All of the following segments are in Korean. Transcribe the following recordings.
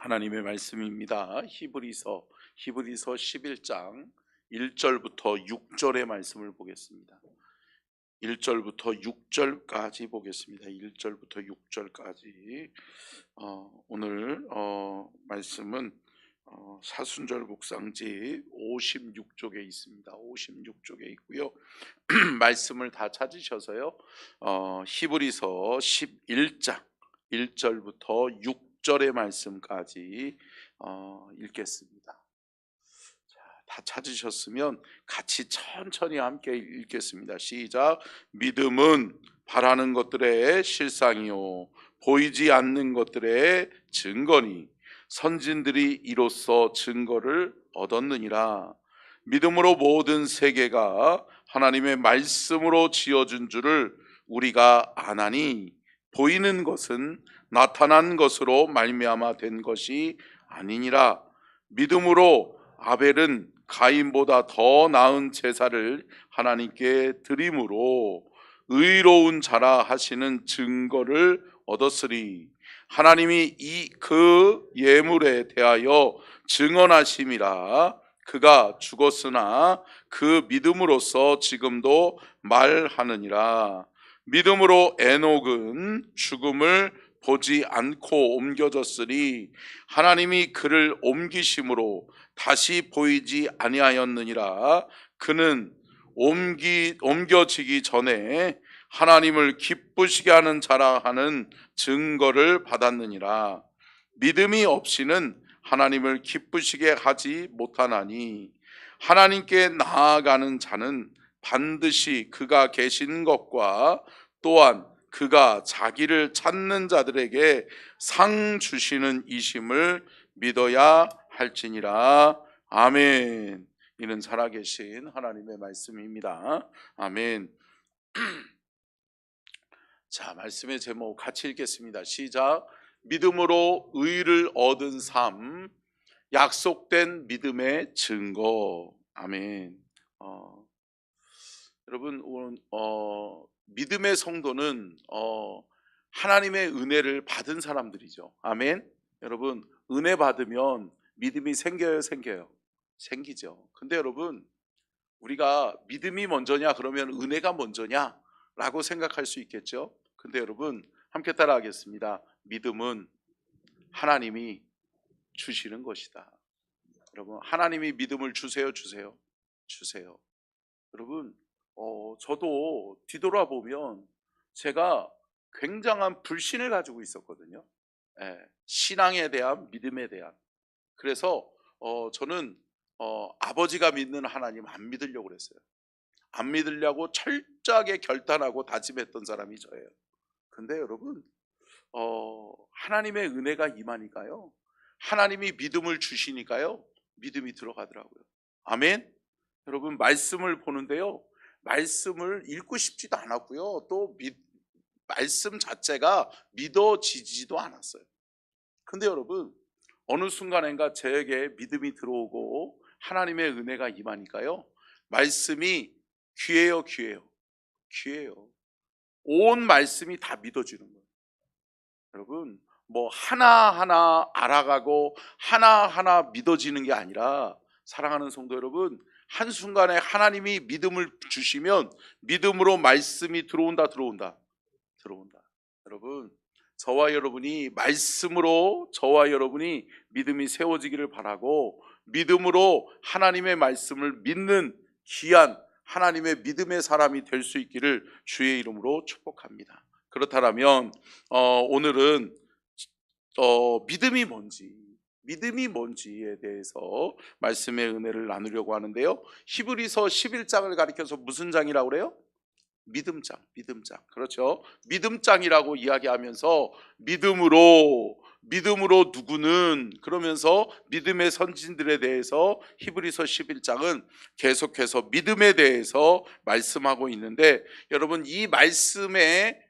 하나님의 말씀입니다. 히브리서 11장 1절부터 6절의 말씀을 보겠습니다. 1절부터 6절까지 보겠습니다. 1절부터 6절까지 오늘 말씀은 사순절 묵상지 56쪽에 있습니다. 56쪽에 있고요. 말씀을 다 찾으셔서요. 히브리서 11장 1절부터 6절의 말씀까지 읽겠습니다. 다 찾으셨으면 같이 천천히 함께 읽겠습니다. 시작. 믿음은 바라는 것들의 실상이요 보이지 않는 것들의 증거니 선진들이 이로써 증거를 얻었느니라. 믿음으로 모든 세계가 하나님의 말씀으로 지어준 줄을 우리가 아나니 보이는 것은 나타난 것으로 말미암아 된 것이 아니니라. 믿음으로 아벨은 가인보다 더 나은 제사를 하나님께 드림으로 의로운 자라 하시는 증거를 얻었으리. 하나님이 그 예물에 대하여 증언하심이라. 그가 죽었으나 그 믿음으로써 지금도 말하느니라. 믿음으로 에녹은 죽음을 보지 않고 옮겨졌으니 하나님이 그를 옮기심으로 다시 보이지 아니하였느니라. 그는 옮겨지기 전에 하나님을 기쁘시게 하는 자라 하는 증거를 받았느니라. 믿음이 없이는 하나님을 기쁘시게 하지 못하나니 하나님께 나아가는 자는 반드시 그가 계신 것과 또한 그가 자기를 찾는 자들에게 상 주시는 이심을 믿어야 할지니라. 아멘. 이는 살아계신 하나님의 말씀입니다. 아멘. 자, 말씀의 제목 같이 읽겠습니다. 시작. 믿음으로 의를 얻은 삶, 약속된 믿음의 증거. 아멘. 여러분, 믿음의 성도는 하나님의 은혜를 받은 사람들이죠. 아멘. 여러분, 은혜 받으면 믿음이 생겨요, 생기죠. 근데 여러분, 우리가 믿음이 먼저냐 그러면 은혜가 먼저냐 라고 생각할 수 있겠죠. 근데 여러분, 함께 따라 하겠습니다. 믿음은 하나님이 주시는 것이다. 여러분, 하나님이 믿음을 주세요. 여러분, 저도 뒤돌아보면 제가 굉장한 불신을 가지고 있었거든요. 신앙에 대한, 믿음에 대한. 그래서 저는 아버지가 믿는 하나님 안 믿으려고 그랬어요. 안 믿으려고 철저하게 결단하고 다짐했던 사람이 저예요. 근데 여러분, 하나님의 은혜가 임하니까요, 하나님이 믿음을 주시니까요, 믿음이 들어가더라고요. 아멘. 여러분, 말씀을 보는데요, 말씀을 읽고 싶지도 않았고요, 또 말씀 자체가 믿어지지도 않았어요. 근데 여러분, 어느 순간인가 저에게 믿음이 들어오고 하나님의 은혜가 임하니까요, 말씀이 귀해요. 온 말씀이 다 믿어지는 거예요. 여러분, 뭐 하나하나 알아가고 하나하나 믿어지는 게 아니라, 사랑하는 성도 여러분, 한순간에 하나님이 믿음을 주시면 믿음으로 말씀이 들어온다. 여러분, 저와 여러분이 말씀으로 저와 여러분이 믿음이 세워지기를 바라고, 믿음으로 하나님의 말씀을 믿는 귀한 하나님의 믿음의 사람이 될 수 있기를 주의 이름으로 축복합니다. 그렇다면 오늘은 믿음이 뭔지에 대해서 말씀의 은혜를 나누려고 하는데요, 히브리서 11장을 가리켜서 무슨 장이라고 그래요? 믿음장. 그렇죠. 믿음장이라고 이야기하면서 믿음으로 누구는, 그러면서 믿음의 선진들에 대해서 히브리서 11장은 계속해서 믿음에 대해서 말씀하고 있는데, 여러분, 이 말씀의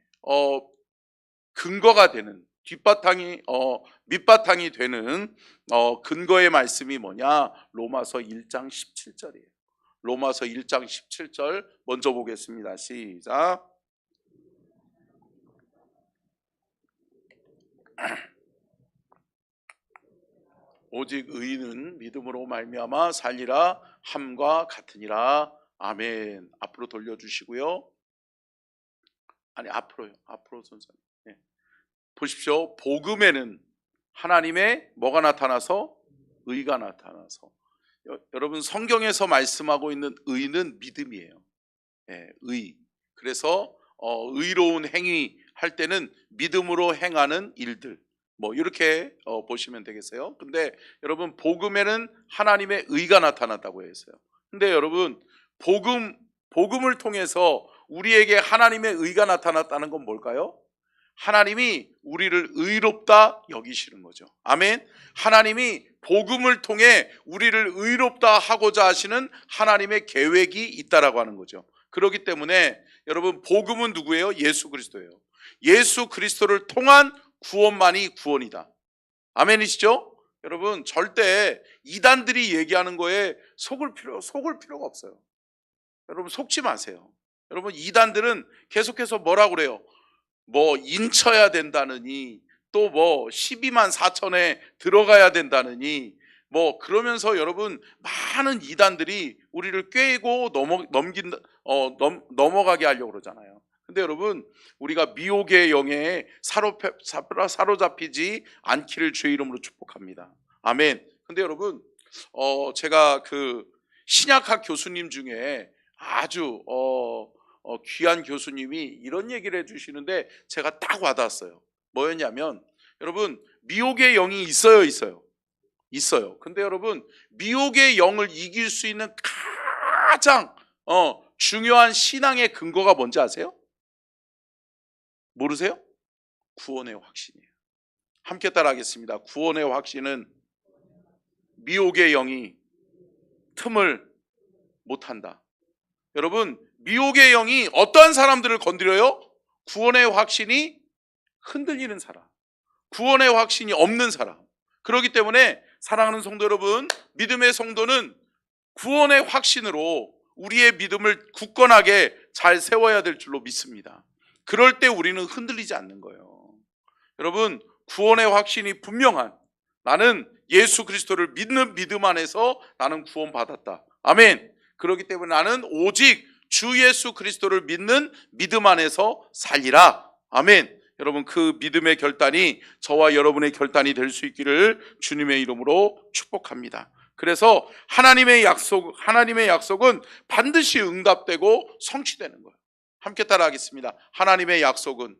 근거가 되는, 밑바탕이 되는 근거의 말씀이 뭐냐? 로마서 1장 17절이에요. 로마서 1장 17절 먼저 보겠습니다. 시작. 오직 의인은 믿음으로 말미암아 살리라 함과 같으니라. 아멘. 앞으로 돌려주시고요. 아니, 앞으로요. 앞으로 선생님. 네. 보십시오. 복음에는 하나님의 뭐가 나타나서? 의가 나타나서. 여러분, 성경에서 말씀하고 있는 의는 믿음이에요. 네, 의. 그래서 의로운 행위 할 때는 믿음으로 행하는 일들, 뭐 이렇게 보시면 되겠어요. 근데 여러분, 복음에는 하나님의 의가 나타났다고 했어요. 근데 여러분, 복음을 통해서 우리에게 하나님의 의가 나타났다는 건 뭘까요? 하나님이 우리를 의롭다 여기시는 거죠. 아멘. 하나님이 복음을 통해 우리를 의롭다 하고자 하시는 하나님의 계획이 있다라고 하는 거죠. 그렇기 때문에 여러분, 복음은 누구예요? 예수 그리스도예요. 예수 그리스도를 통한 구원만이 구원이다. 아멘이시죠? 여러분, 절대 이단들이 얘기하는 거에 속을 필요가 없어요. 여러분, 속지 마세요. 여러분, 이단들은 계속해서 뭐라고 그래요? 뭐 인쳐야 된다느니, 또 뭐 12만 4천에 들어가야 된다느니, 뭐 그러면서 여러분, 많은 이단들이 우리를 꿰고 넘어가게 하려고 그러잖아요. 근데 여러분, 우리가 미혹의 영에 사로잡히지 않기를 주의 이름으로 축복합니다. 아멘. 근데 여러분, 제가 그 신약학 교수님 중에 아주 귀한 교수님이 이런 얘기를 해주시는데 제가 딱 와닿았어요. 뭐였냐면, 여러분, 미혹의 영이 있어요. 근데 여러분, 미혹의 영을 이길 수 있는 가장 중요한 신앙의 근거가 뭔지 아세요? 모르세요? 구원의 확신이에요. 함께 따라하겠습니다. 구원의 확신은 미혹의 영이 틈을 못한다. 여러분, 미혹의 영이 어떠한 사람들을 건드려요? 구원의 확신이 흔들리는 사람, 구원의 확신이 없는 사람. 그렇기 때문에 사랑하는 성도 여러분, 믿음의 성도는 구원의 확신으로 우리의 믿음을 굳건하게 잘 세워야 될 줄로 믿습니다. 그럴 때 우리는 흔들리지 않는 거예요. 여러분, 구원의 확신이 분명한, 나는 예수 그리스도를 믿는 믿음 안에서 나는 구원받았다. 아멘. 그렇기 때문에 나는 오직 주 예수 그리스도를 믿는 믿음 안에서 살리라. 아멘. 여러분, 그 믿음의 결단이 저와 여러분의 결단이 될 수 있기를 주님의 이름으로 축복합니다. 그래서 하나님의 약속은 반드시 응답되고 성취되는 거예요. 함께 따라하겠습니다. 하나님의 약속은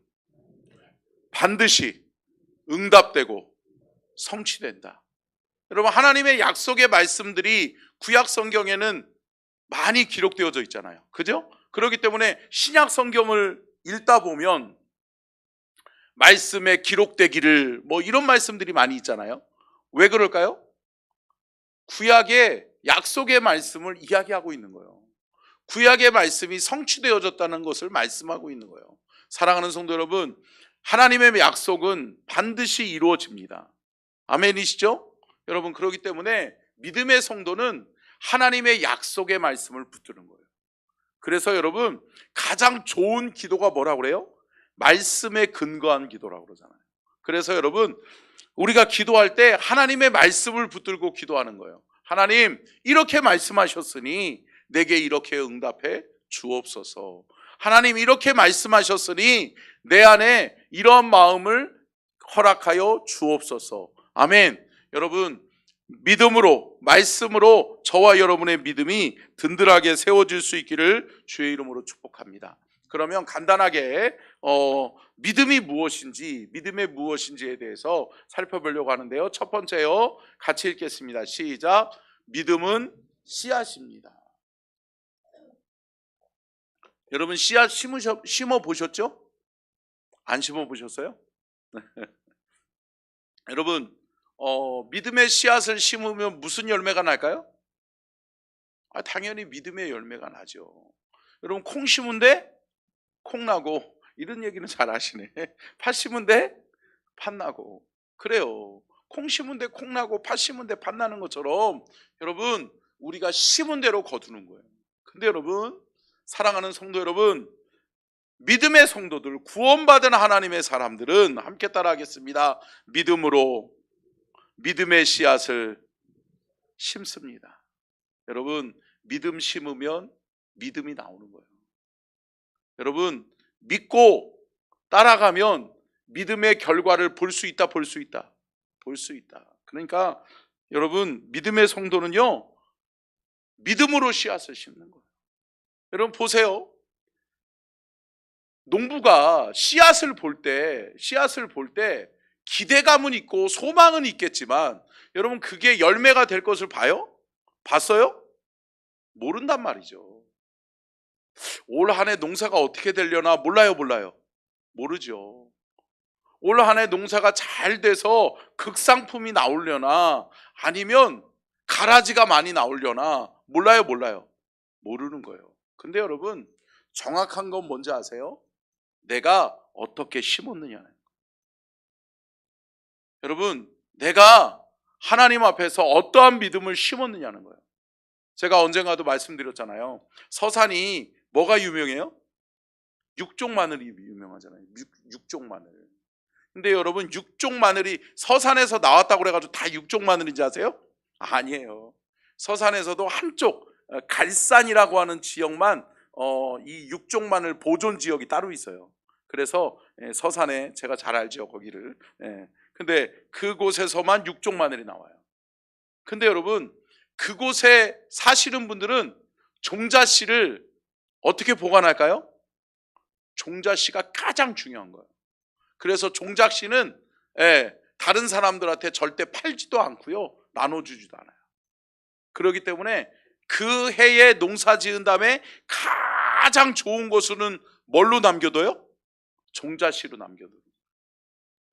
반드시 응답되고 성취된다. 여러분, 하나님의 약속의 말씀들이 구약 성경에는 많이 기록되어져 있잖아요. 그죠? 그렇기 때문에 신약 성경을 읽다 보면 말씀에 기록되기를, 뭐 이런 말씀들이 많이 있잖아요. 왜 그럴까요? 구약의 약속의 말씀을 이야기하고 있는 거예요. 구약의 말씀이 성취되어졌다는 것을 말씀하고 있는 거예요. 사랑하는 성도 여러분, 하나님의 약속은 반드시 이루어집니다. 아멘이시죠? 여러분, 그렇기 때문에 믿음의 성도는 하나님의 약속의 말씀을 붙드는 거예요. 그래서 여러분, 가장 좋은 기도가 뭐라고 그래요? 말씀에 근거한 기도라고 그러잖아요. 그래서 여러분, 우리가 기도할 때 하나님의 말씀을 붙들고 기도하는 거예요. 하나님, 이렇게 말씀하셨으니 내게 이렇게 응답해 주옵소서. 하나님, 이렇게 말씀하셨으니 내 안에 이런 마음을 허락하여 주옵소서. 아멘. 여러분, 믿음으로, 말씀으로 저와 여러분의 믿음이 든든하게 세워질 수 있기를 주의 이름으로 축복합니다. 그러면 간단하게 믿음이 무엇인지, 믿음의 무엇인지에 대해서 살펴보려고 하는데요. 첫 번째요, 같이 읽겠습니다. 시작. 믿음은 씨앗입니다. 여러분, 씨앗 심어 보셨죠? 안 심어 보셨어요? 여러분, 믿음의 씨앗을 심으면 무슨 열매가 날까요? 당연히 믿음의 열매가 나죠. 여러분, 콩 심은데 콩 나고, 이런 얘기는 잘 아시네. 팥 심은데 팥 나고. 그래요. 콩 심은데 콩 나고 팥 심은데 팥 나는 것처럼 여러분, 우리가 심은 대로 거두는 거예요. 근데 여러분, 사랑하는 성도 여러분, 믿음의 성도들, 구원받은 하나님의 사람들은 함께 따라하겠습니다. 믿음으로 믿음의 씨앗을 심습니다. 여러분, 믿음 심으면 믿음이 나오는 거예요. 여러분, 믿고 따라가면 믿음의 결과를 볼 수 있다, 볼 수 있다, 볼 수 있다. 그러니까 여러분, 믿음의 성도는요, 믿음으로 씨앗을 심는 거예요. 여러분 보세요. 농부가 씨앗을 볼 때 기대감은 있고 소망은 있겠지만 여러분 그게 열매가 될 것을 봐요? 봤어요? 모른단 말이죠. 올 한 해 농사가 어떻게 되려나 몰라요, 몰라요? 모르죠. 올 한 해 농사가 잘 돼서 극상품이 나오려나 아니면 가라지가 많이 나오려나 몰라요, 몰라요? 모르는 거예요. 근데 여러분 정확한 건 뭔지 아세요? 내가 어떻게 심었느냐는 거예요. 여러분, 내가 하나님 앞에서 어떠한 믿음을 심었느냐는 거예요. 제가 언젠가도 말씀드렸잖아요. 서산이 뭐가 유명해요? 육종 마늘이 유명하잖아요. 육종 마늘. 근데 여러분 육종 마늘이 서산에서 나왔다고 그래가지고 다 육종 마늘인지 아세요? 아니에요. 서산에서도 한쪽 갈산이라고 하는 지역만 이 육종 마늘 보존 지역이 따로 있어요. 그래서 서산에 제가 잘 알죠, 거기를. 근데 그곳에서만 육종 마늘이 나와요. 근데 여러분 그곳에 사시는 분들은 종자씨를 어떻게 보관할까요? 종자씨가 가장 중요한 거예요. 그래서 종자씨는 다른 사람들한테 절대 팔지도 않고요, 나눠주지도 않아요. 그렇기 때문에 그 해에 농사 지은 다음에 가장 좋은 것은 뭘로 남겨둬요? 종자씨로 남겨둬요.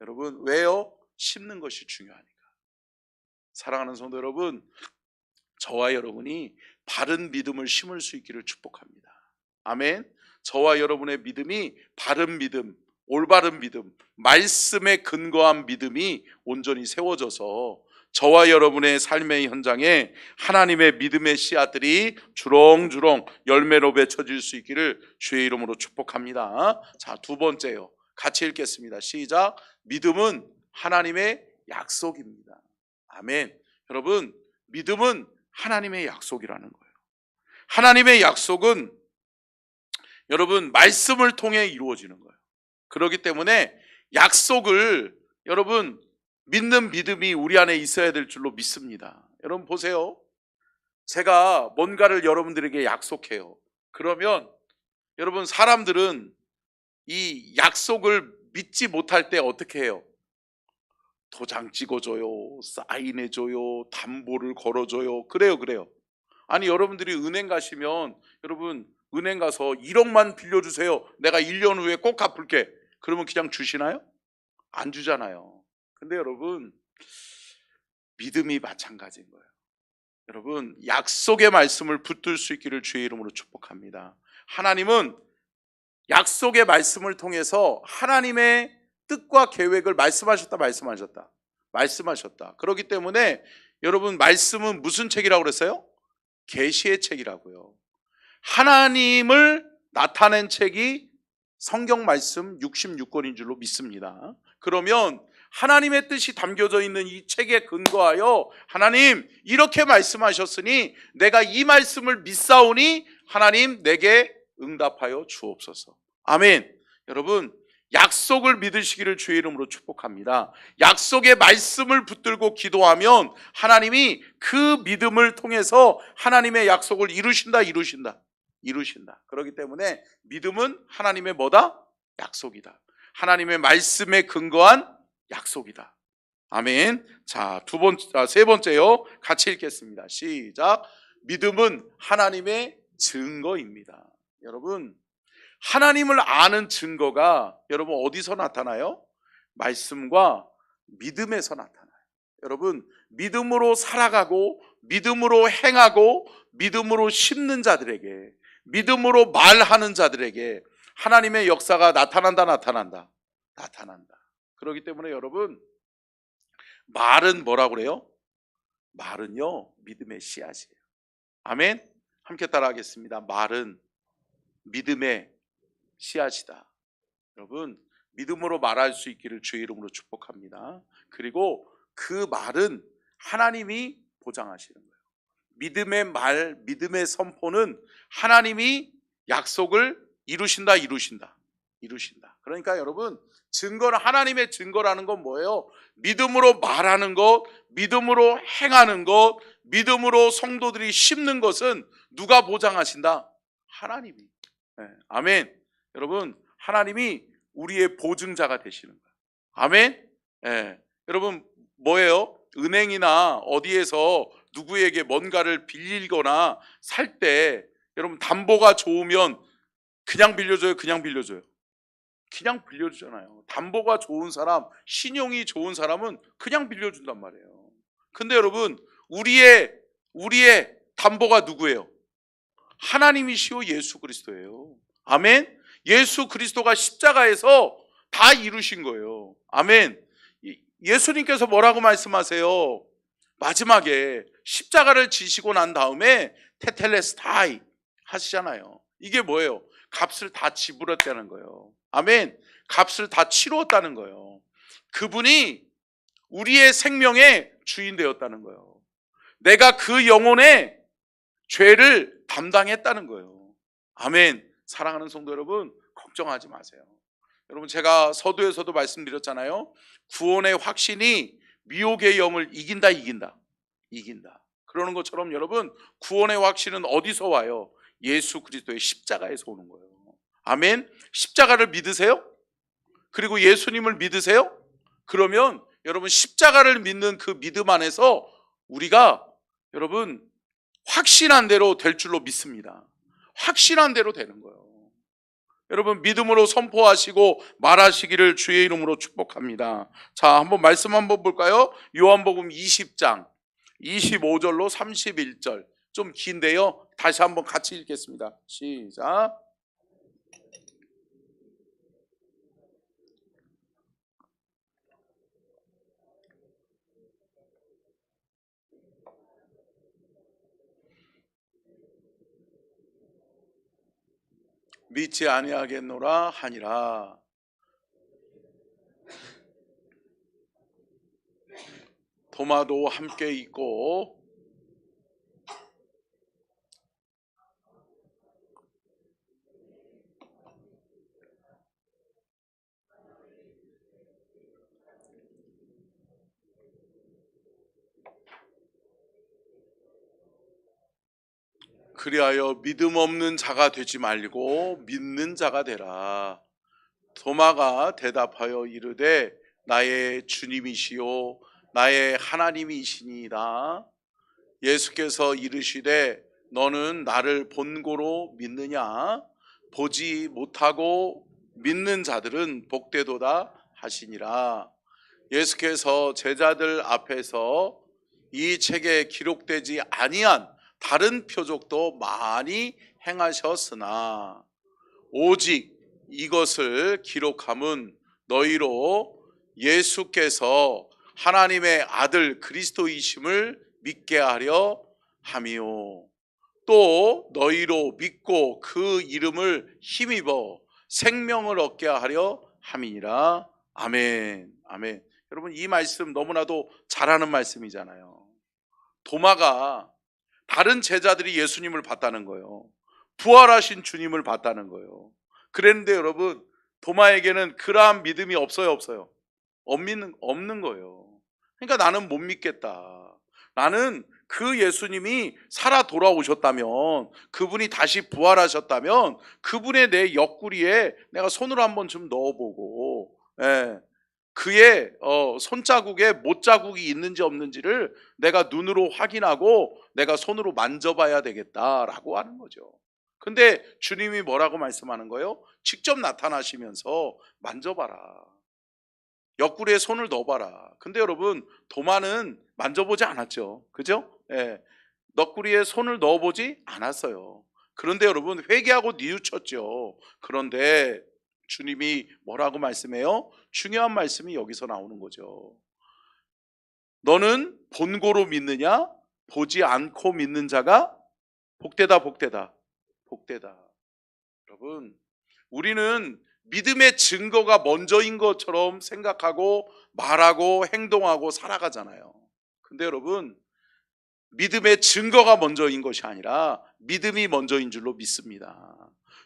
여러분 왜요? 심는 것이 중요하니까. 사랑하는 성도 여러분, 저와 여러분이 바른 믿음을 심을 수 있기를 축복합니다. 아멘. 저와 여러분의 믿음이 바른 믿음, 올바른 믿음, 말씀에 근거한 믿음이 온전히 세워져서 저와 여러분의 삶의 현장에 하나님의 믿음의 씨앗들이 주렁주렁 열매로 맺혀질 수 있기를 주의 이름으로 축복합니다. 자, 두 번째요. 같이 읽겠습니다. 시작. 믿음은 하나님의 약속입니다. 아멘. 여러분, 믿음은 하나님의 약속이라는 거예요. 하나님의 약속은 여러분 말씀을 통해 이루어지는 거예요. 그렇기 때문에 약속을 여러분 믿는 믿음이 우리 안에 있어야 될 줄로 믿습니다. 여러분 보세요. 제가 뭔가를 여러분들에게 약속해요. 그러면 여러분 사람들은 이 약속을 믿지 못할 때 어떻게 해요? 도장 찍어줘요, 사인해줘요, 담보를 걸어줘요. 그래요. 아니 여러분들이 은행 가시면 여러분 은행 가서 1억만 빌려주세요, 내가 1년 후에 꼭 갚을게. 그러면 그냥 주시나요? 안 주잖아요. 근데 여러분 믿음이 마찬가지인 거예요. 여러분 약속의 말씀을 붙들 수 있기를 주의 이름으로 축복합니다. 하나님은 약속의 말씀을 통해서 하나님의 뜻과 계획을 말씀하셨다. 그렇기 때문에 여러분 말씀은 무슨 책이라고 그랬어요? 계시의 책이라고요. 하나님을 나타낸 책이 성경 말씀 66권인 줄로 믿습니다. 그러면 하나님의 뜻이 담겨져 있는 이 책에 근거하여 하나님 이렇게 말씀하셨으니 내가 이 말씀을 믿사오니 하나님 내게 응답하여 주옵소서. 아멘. 여러분 약속을 믿으시기를 주의 이름으로 축복합니다. 약속의 말씀을 붙들고 기도하면 하나님이 그 믿음을 통해서 하나님의 약속을 이루신다. 그렇기 때문에 믿음은 하나님의 뭐다? 약속이다. 하나님의 말씀에 근거한 약속이다. 아멘. 자, 세 번째요. 같이 읽겠습니다. 시작. 믿음은 하나님의 증거입니다. 여러분 하나님을 아는 증거가 여러분 어디서 나타나요? 말씀과 믿음에서 나타나요. 여러분 믿음으로 살아가고 믿음으로 행하고 믿음으로 심는 자들에게, 믿음으로 말하는 자들에게 하나님의 역사가 나타난다. 그렇기 때문에 여러분 말은 뭐라고 그래요? 말은요 믿음의 씨앗이에요. 아멘. 함께 따라하겠습니다. 말은 믿음의 씨앗이다. 여러분 믿음으로 말할 수 있기를 주의 이름으로 축복합니다. 그리고 그 말은 하나님이 보장하시는 거예요. 믿음의 말, 믿음의 선포는 하나님이 약속을 이루신다. 그러니까 여러분, 증거는, 하나님의 증거라는 건 뭐예요? 믿음으로 말하는 것, 믿음으로 행하는 것, 믿음으로 성도들이 심는 것은 누가 보장하신다? 하나님이. 네, 아멘. 여러분, 하나님이 우리의 보증자가 되시는 거예요. 아멘. 네, 여러분, 뭐예요? 은행이나 어디에서 누구에게 뭔가를 빌리거나 살 때 여러분, 담보가 좋으면 그냥 빌려줘요? 그냥 빌려줘요? 그냥 빌려주잖아요. 담보가 좋은 사람, 신용이 좋은 사람은 그냥 빌려준단 말이에요. 근데 여러분, 우리의 담보가 누구예요? 하나님이시오 예수 그리스도예요. 아멘. 예수 그리스도가 십자가에서 다 이루신 거예요. 아멘. 예수님께서 뭐라고 말씀하세요? 마지막에 십자가를 지시고 난 다음에 테텔레스타이 하시잖아요. 이게 뭐예요? 값을 다 지불했다는 거예요. 아멘. 값을 다 치루었다는 거예요. 그분이 우리의 생명의 주인 되었다는 거예요. 내가 그 영혼의 죄를 담당했다는 거예요. 아멘. 사랑하는 성도 여러분, 걱정하지 마세요. 여러분, 제가 서두에서도 말씀드렸잖아요. 구원의 확신이 미혹의 영을 이긴다. 그러는 것처럼 여러분, 구원의 확신은 어디서 와요? 예수 그리스도의 십자가에서 오는 거예요. 아멘. 십자가를 믿으세요? 그리고 예수님을 믿으세요? 그러면 여러분, 십자가를 믿는 그 믿음 안에서 우리가 여러분 확신한 대로 될 줄로 믿습니다. 확신한 대로 되는 거예요. 여러분, 믿음으로 선포하시고 말하시기를 주의 이름으로 축복합니다. 자, 한번 말씀 한번 볼까요? 요한복음 20장 25절로 31절. 좀 긴데요, 다시 한번 같이 읽겠습니다. 시작. 믿지 아니하겠노라 하니라. 도마도 함께 있고 그리하여 믿음 없는 자가 되지 말고 믿는 자가 되라. 도마가 대답하여 이르되 나의 주님이시요 나의 하나님이시니이다. 예수께서 이르시되 너는 나를 본고로 믿느냐? 보지 못하고 믿는 자들은 복되도다 하시니라. 예수께서 제자들 앞에서 이 책에 기록되지 아니한 다른 표적도 많이 행하셨으나 오직 이것을 기록함은 너희로 예수께서 하나님의 아들 그리스도이심을 믿게 하려 함이요 또 너희로 믿고 그 이름을 힘입어 생명을 얻게 하려 함이니라. 아멘. 아멘. 여러분, 이 말씀 너무나도 잘하는 말씀이잖아요. 도마가 다른 제자들이 예수님을 봤다는 거예요. 부활하신 주님을 봤다는 거예요. 그랬는데 여러분, 도마에게는 그러한 믿음이 없어요? 없는 거예요. 그러니까 나는 못 믿겠다. 나는 그 예수님이 살아 돌아오셨다면, 그분이 다시 부활하셨다면 그분의 내 옆구리에 내가 손으로 한번 좀 넣어보고, 그의 손자국에 못자국이 있는지 없는지를 내가 눈으로 확인하고 내가 손으로 만져봐야 되겠다라고 하는 거죠. 근데 주님이 뭐라고 말씀하는 거예요? 직접 나타나시면서 만져봐라, 옆구리에 손을 넣어봐라. 근데 여러분, 도마는 만져보지 않았죠. 그죠? 옆구리에 손을 넣어보지 않았어요. 그런데 여러분, 회개하고 뉘우쳤죠. 그런데 주님이 뭐라고 말씀해요? 중요한 말씀이 여기서 나오는 거죠. 너는 본고로 믿느냐? 보지 않고 믿는 자가 복되다. 여러분, 우리는 믿음의 증거가 먼저인 것처럼 생각하고 말하고 행동하고 살아가잖아요. 근데 여러분, 믿음의 증거가 먼저인 것이 아니라 믿음이 먼저인 줄로 믿습니다.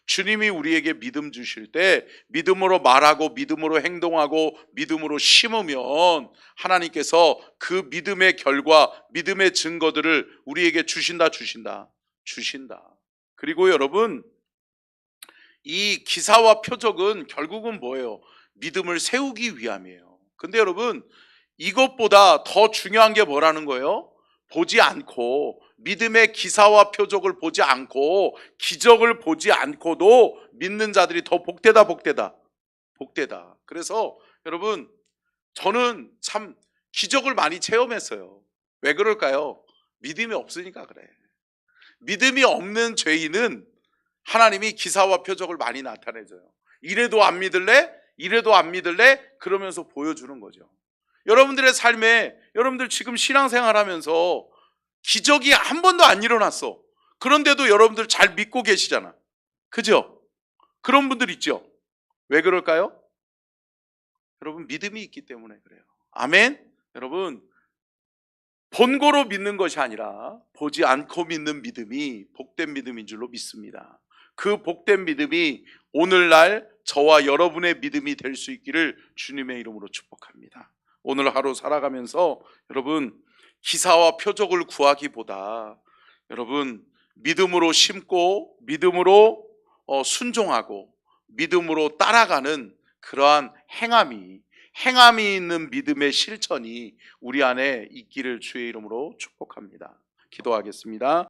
주님이 우리에게 믿음 주실 때 믿음으로 말하고 믿음으로 행동하고 믿음으로 심으면 하나님께서 그 믿음의 결과, 믿음의 증거들을 우리에게 주신다. 그리고 여러분, 이 기사와 표적은 결국은 뭐예요? 믿음을 세우기 위함이에요. 근데 여러분, 이것보다 더 중요한 게 뭐라는 거예요? 보지 않고, 믿음의 기사와 표적을 보지 않고, 기적을 보지 않고도 믿는 자들이 더 복되다. 그래서 여러분, 저는 참 기적을 많이 체험했어요. 왜 그럴까요? 믿음이 없으니까 그래. 믿음이 없는 죄인은 하나님이 기사와 표적을 많이 나타내줘요. 이래도 안 믿을래? 그러면서 보여주는 거죠. 여러분들의 삶에, 여러분들 지금 신앙생활 하면서 기적이 한 번도 안 일어났어. 그런데도 여러분들 잘 믿고 계시잖아. 그죠? 그런 분들 있죠? 왜 그럴까요? 여러분, 믿음이 있기 때문에 그래요. 아멘? 여러분, 본고로 믿는 것이 아니라 보지 않고 믿는 믿음이 복된 믿음인 줄로 믿습니다. 그 복된 믿음이 오늘날 저와 여러분의 믿음이 될 수 있기를 주님의 이름으로 축복합니다. 오늘 하루 살아가면서 여러분, 기사와 표적을 구하기보다 여러분, 믿음으로 심고 믿음으로 순종하고 믿음으로 따라가는 그러한 행함이 있는 믿음의 실천이 우리 안에 있기를 주의 이름으로 축복합니다. 기도하겠습니다.